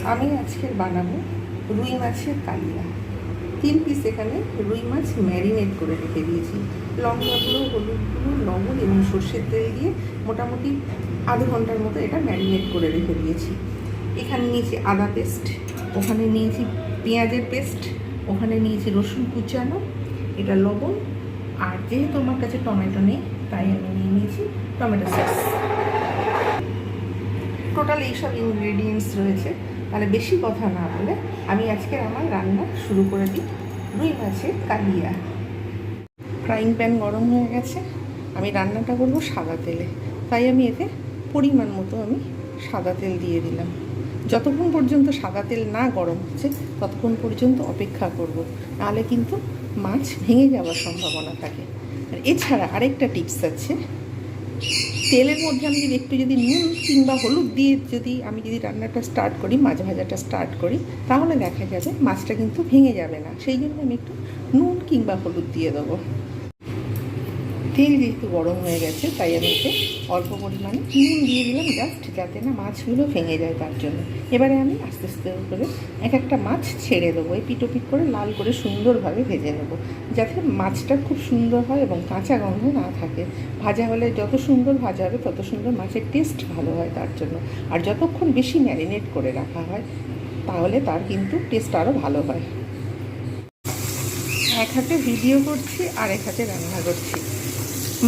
আমি আজকে বানাবো রুই মাছের কালিয়া। 3 পিস এখানে রুই মাছ ম্যারিনেট করে রেখে দিয়েছি। লঙ্কা গুঁড়ো, হলুদ গুঁড়ো, লবণ এবং সর্ষের তেল দিয়ে মোটামুটি আধ ঘন্টার মতো এটা ম্যারিনেট করে রেখে দিয়েছি। এখানে নিয়েছি আদা পেস্ট, ওখানে নিয়েছি পেঁয়াজের পেস্ট, ওখানে নিয়েছি রসুন কুচানো, এটা লবণ, আর যেহেতু আমার কাছে টমেটো নেই তাই আমি নিয়ে নিয়েছি টমেটো সস। টোটাল এইসব ইনগ্রেডিয়েন্টস রয়েছে। তাহলে বেশি কথা না বলে আমি আজকে আমার রান্না শুরু করে দিই। রুই মাছের কালিয়া। ফ্রাইং প্যান গরম হয়ে গেছে, আমি রান্নাটা করবো সাদা তেলে, তাই আমি এতে পরিমাণ মতো আমি সাদা তেল দিয়ে দিলাম। যতক্ষণ পর্যন্ত সাদা তেল না গরম হচ্ছে ততক্ষণ পর্যন্ত অপেক্ষা করব, নাহলে কিন্তু মাছ ভেঙে যাওয়ার সম্ভাবনা থাকে। আর এছাড়া আরেকটা টিপস আছে, তেলের মধ্যে আমি যদি নুন কিংবা হলুদ দিয়ে আমি যদি রান্নাটা স্টার্ট করি, মাছ ভাজাটা স্টার্ট করি, তাহলে দেখা যাবে মাছটা কিন্তু ভেঙে যাবে না। সেই জন্য আমি একটু নুন কিংবা হলুদ দিয়ে দেবো। তেল যেহেতু গরম হয়ে গেছে তাই আমি এতে অল্প পরিমাণে নুন দিয়ে দিলাম, জাস্ট যাতে না মাছগুলো ভেঙে যায় তার জন্য। এবারে আমি আস্তে আস্তে করে এক একটা মাছ ছেড়ে দেবো, এই পিটোপিট করে লাল করে সুন্দরভাবে ভেজে নেবো, যাতে মাছটা খুব সুন্দর হয় এবং কাঁচা গন্ধ না থাকে। ভাজা হলে যত সুন্দর ভাজা হবে তত সুন্দর মাছের টেস্ট ভালো হয় তার জন্য। আর যতক্ষণ বেশি ম্যারিনেট করে রাখা হয় তাহলে তার কিন্তু টেস্ট আরও ভালো হয়। এক হাতে ভিডিও করছি আর এক হাতে রান্না করছি।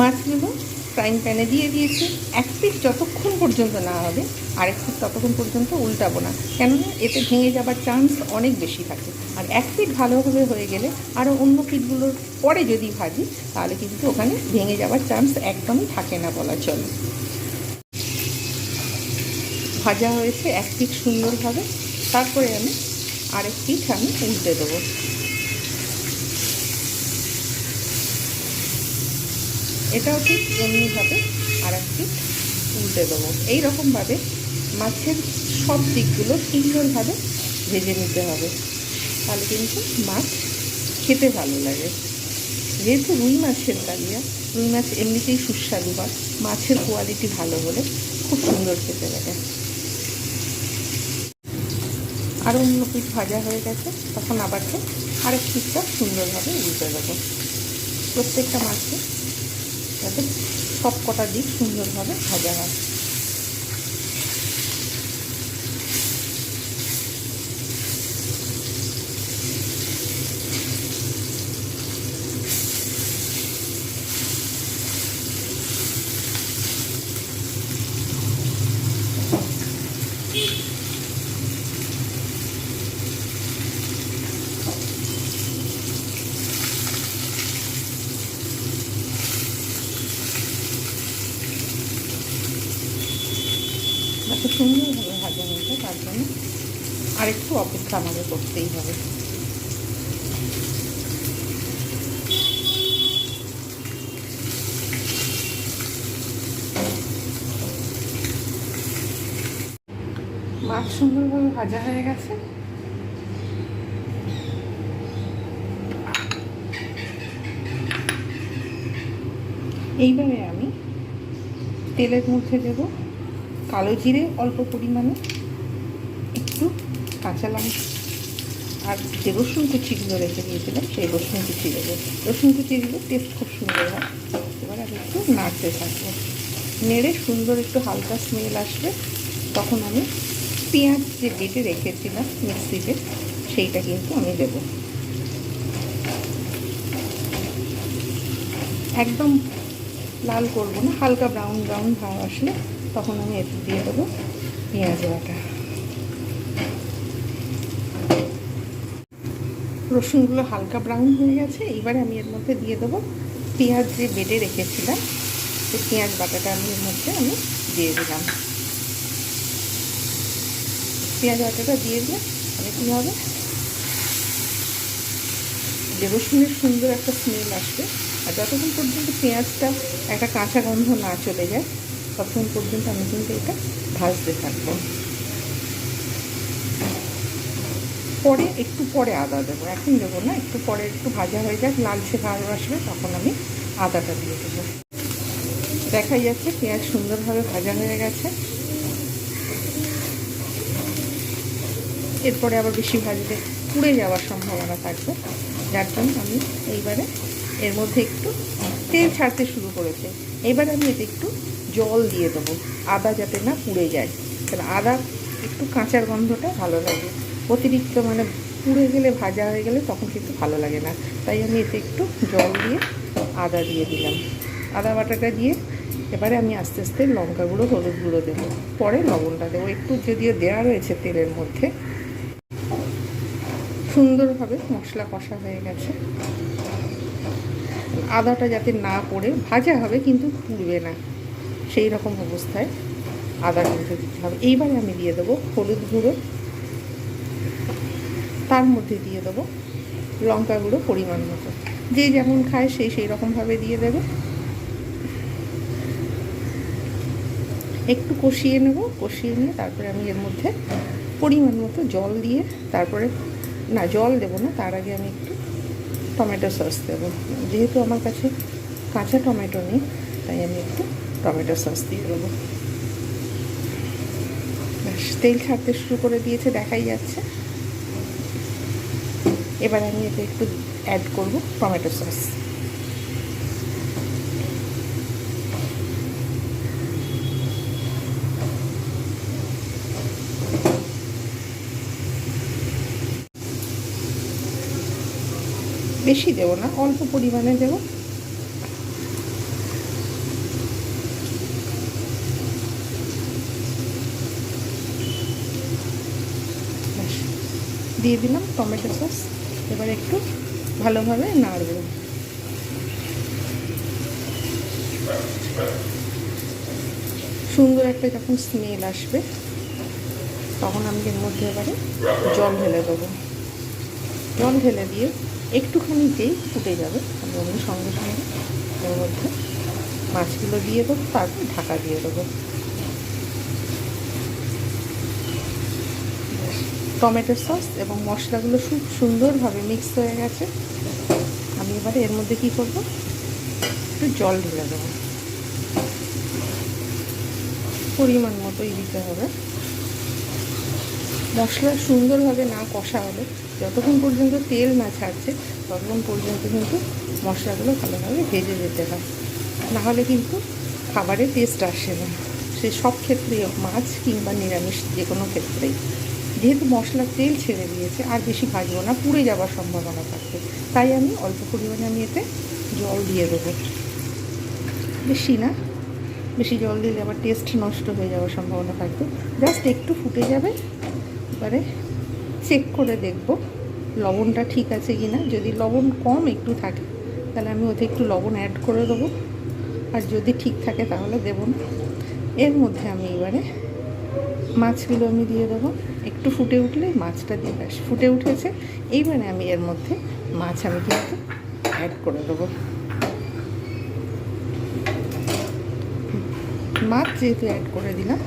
মাছগুলো ফ্রাইং প্যানে দিয়ে দিয়েছি। এক পিস যতক্ষণ পর্যন্ত না হবে আরেক পিস ততক্ষণ পর্যন্ত উল্টাবো না, কেননা এতে ভেঙে যাবার চান্স অনেক বেশি থাকে। আর এক পিঠ ভালোভাবে হয়ে গেলে আরও অন্য পিঠগুলোর পরে যদি ভাজি তাহলে কিন্তু ওখানে ভেঙে যাবার চান্স একদমই থাকে না বলা চলে। ভাজা হয়েছে এক পিঠ সুন্দরভাবে, তারপরে আমি আরেক পিঠ আমি উল্টে দেবো। এটাও ঠিক এমনিভাবে আর এক পিঠ উল্টে দেবো। এইরকমভাবে মাছের সব দিকগুলো সুন্দরভাবে ভেজে নিতে হবে, তাহলে কিন্তু মাছ খেতে ভালো লাগে। যেহেতু রুই মাছের কালিয়া, রুই মাছ এমনিতেই সুস্বাদু হয়, মাছের কোয়ালিটি ভালো হলে খুব সুন্দর খেতে লাগে। আরও অন্য পিঠ ভাজা হয়ে গেছে, তখন আবার আরেক পিঠটা সুন্দরভাবে উল্টে দেবো। প্রত্যেকটা মাছে যাতে সব কটা দিক সুন্দরভাবে ভাজা হয়। যাতে সুন্দরভাবে ভাজা হয়ে যায় তার জন্য আরেকটু অপেক্ষা আমাদের করতেই হবে। মাছ সুন্দরভাবে ভাজা হয়ে গেছে। এইবারে আমি তেলের মধ্যে দেব কালো জিরে অল্প পরিমাণে, একটু কাঁচা লঙ্কা, আর যে রসুন কুচিগুলো রেখে দিয়েছিলাম সেই রসুন কুচি দেবো। রসুন কুচি দিলে টেস্ট খুব সুন্দর হয়। এবার আমি একটু নাড়তে থাকবো, নেড়ে সুন্দর একটু হালকা স্মেল আসবে, তখন আমি পেঁয়াজ যে বেটে রেখেছিলাম মিক্সিতে সেইটা কিন্তু আমি দেবো। একদম লাল করবো না, হালকা ব্রাউন ব্রাউন ভাব আসলে তখন আমি এতে দিয়ে দেবো পেঁয়াজ বাটা। রসুনগুলো হালকা ব্রাউন হয়ে গেছে, এবারে আমি এর মধ্যে দিয়ে দেবো পেঁয়াজ যে বেটে রেখেছিলাম, সেই পেঁয়াজ বাটাটা আমি এর মধ্যে দিয়ে দিলাম। পেঁয়াজ বাটাটা দিয়ে দিয়ে আমি কী হবে, যে রসুনের সুন্দর একটা স্মেল আসবে, আর যতক্ষণ পর্যন্ত পেঁয়াজটা একটা কাঁচা গন্ধ না চলে যায় ততক্ষণ পর্যন্ত আমি কিন্তু এটা ভাজতে থাকবো। পরে একটু পরে আদা দেবো, এখন দেবো না, একটু পরে একটু ভাজা হয়ে যাক, লালচে ভাব আসবে তখন আমি আদাটা দিয়ে দেবো। দেখা যাচ্ছে পেঁয়াজ সুন্দরভাবে ভাজা হয়ে গেছে। এরপরে আবার বেশি ভাজলে পুড়ে যাওয়ার সম্ভাবনা থাকবে, যার জন্য আমি এইবারে এর মধ্যে একটু তেল ছাড়তে শুরু করেছে। এবারে আমি এতে একটু জল দিয়ে দেবো, আদা যাতে না পুড়ে যায়, কারণ আদা একটু কাঁচার গন্ধটা ভালো লাগে, অতিরিক্ত মানে পুড়ে গেলে ভাজা হয়ে গেলে তখন কিন্তু ভালো লাগে না। তাই আমি এতে একটু জল দিয়ে আদা দিয়ে দিলাম। আদা বাটাটা দিয়ে এবারে আমি আস্তে আস্তে লঙ্কা গুঁড়ো, হলুদ গুঁড়ো দেবো, পরে লবণটা দেবো। একটু যদিও দেওয়া রয়েছে তেলের মধ্যে। সুন্দরভাবে মশলা কষা হয়ে গেছে। আদাটা যাতে না পড়ে, ভাজা হবে কিন্তু পুড়বে না, সেই রকম অবস্থায় আদা কিন্তু দিতে হবে। এইবারে আমি দিয়ে দেবো হলুদ গুঁড়ো, তার মধ্যে দিয়ে দেবো লঙ্কা গুঁড়ো পরিমাণ মতো, যে যেমন খায় সেই রকমভাবে দিয়ে দেবে। একটু কষিয়ে নেব, কষিয়ে নিয়ে তারপরে আমি এর মধ্যে পরিমাণ মতো জল দিয়ে, তারপরে না জল দেবো না, তার আগে আমি একটু টমেটো সস দেবো। যেহেতু আমার কাছে কাঁচা টমেটো নেই, তাই আমি একটু টমেটো সস দিয়ে দেবো। ব্যাস, তেল ছাড়তে শুরু করে দিয়েছে, দেখাই যাচ্ছে। এবার আমি এতে একটু অ্যাড করব টমেটো সস। বেশি দেবো না, অল্প পরিমাণে দেবো। দিয়ে দিলাম টমেটো সস। এবার একটু ভালোভাবে নাড়ব। সুন্দর একটা যখন স্মেল আসবে, তখন আমি এর মধ্যে এবারে জল ঢেলে দেবো। জল ঢেলে দিয়ে একটুখানি যেই ফুটে যাবে, আমি সঙ্গে সঙ্গে এর মধ্যে মাছগুলো দিয়ে দেবো, তারপর ঢাকা দিয়ে দেবো। টমেটো সস এবং মশলাগুলো খুব সুন্দরভাবে মিক্স হয়ে গেছে। আমি এবারে এর মধ্যে কী করবো, একটু জল ঢেলে দেবো, পরিমাণ মতোই দিতে হবে। মশলা সুন্দরভাবে না কষা হলে, যতক্ষণ পর্যন্ত তেল না ছাড়ছে ততক্ষণ পর্যন্ত কিন্তু মশলাগুলো ভালোভাবে ভেজে যেতে হয়, নাহলে কিন্তু খাবারের টেস্ট আসে না। সে সব ক্ষেত্রেই, মাছ কিংবা নিরামিষ যে কোনো ক্ষেত্রেই। যেহেতু মশলার তেল ছেড়ে দিয়েছে, আর বেশি ভাজবো না, পুড়ে যাওয়ার সম্ভাবনা থাকবে। তাই আমি অল্প পরিমাণে আমি এতে জল দিয়ে দেবো, বেশি না। বেশি জল দিলে আবার টেস্ট নষ্ট হয়ে যাওয়ার সম্ভাবনা থাকবে। জাস্ট একটু ফুটে যাবে, এবারে চেক করে দেখব লবণটা ঠিক আছে কি না। যদি লবণ কম একটু থাকে তাহলে আমি ওতে একটু লবণ অ্যাড করে দেবো, আর যদি ঠিক থাকে তাহলে দেবো না। এর মধ্যে আমি এবারে মাছগুলো আমি দিয়ে দেবো। একটু ফুটে উঠলে মাছটা দিয়ে, ব্যাস ফুটে উঠেছে। এইবারে আমি এর মধ্যে মাছ আমি কিন্তু অ্যাড করে দেবো। মাছ যেহেতু অ্যাড করে দিলাম,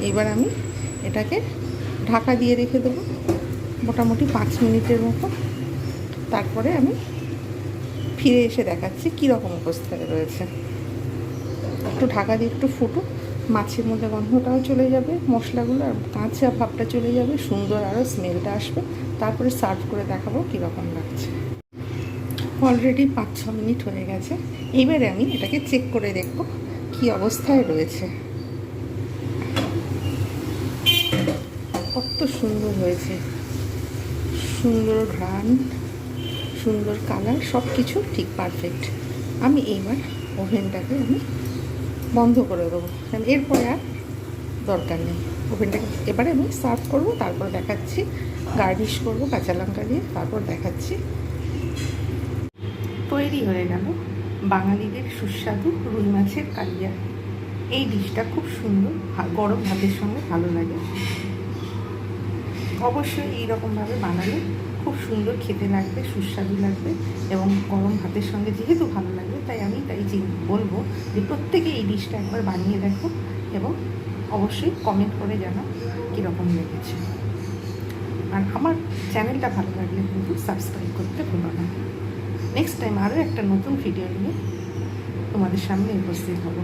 এবার আমি এটাকে ঢাকা দিয়ে রেখে দেবো মোটামুটি 5 মিনিটের মতো। তারপরে আমি ফিরে এসে দেখাচ্ছি কীরকম অবস্থায় রয়েছে। একটু ঢাকা দিয়ে একটু ফুটুক, মাছের মধ্যে গন্ধটাও চলে যাবে, মশলাগুলো আর কাঁচা ভাবটা চলে যাবে, সুন্দর আরও স্মেলটা আসবে। তারপরে সার্ভ করে দেখাবো কীরকম লাগছে। অলরেডি 5-6 মিনিট হয়ে গেছে। এবারে আমি এটাকে চেক করে দেখব কী অবস্থায় রয়েছে। কত সুন্দর হয়েছে, সুন্দর ঘ্রাণ, সুন্দর কালার, সব কিছু ঠিক পারফেক্ট। আমি এইবার ওভেনটাকে আমি বন্ধ করে দেবো, কারণ এরপরে আর দরকার নেই ওভেনটাকে। এবারে আমি সার্ভ করবো, তারপর দেখাচ্ছি। গার্নিশ করবো কাঁচা লঙ্কা দিয়ে, তারপর দেখাচ্ছি। তৈরি হয়ে গেল বাঙালিদের সুস্বাদু রুই মাছের কালিয়া। এই ডিশটা খুব সুন্দর, গরম ভাতের সঙ্গে ভালো লাগে। অবশ্যই এইরকমভাবে বানালে খুব সুন্দর খেতে লাগবে, সুস্বাদু লাগবে, এবং গরম ভাতের সঙ্গে যেহেতু ভালো লাগবে, তাই আমি বলবো যে প্রত্যেকে এই ডিশটা একবার বানিয়ে দেখো, এবং অবশ্যই কমেন্ট করে জানাও কীরকম লেগেছে। আর আমার চ্যানেলটা ভালো লাগলে কিন্তু সাবস্ক্রাইব করতে ভুলো না। নেক্সট টাইম আরও একটা নতুন ভিডিও নিয়ে তোমাদের সামনে উপস্থিত হব।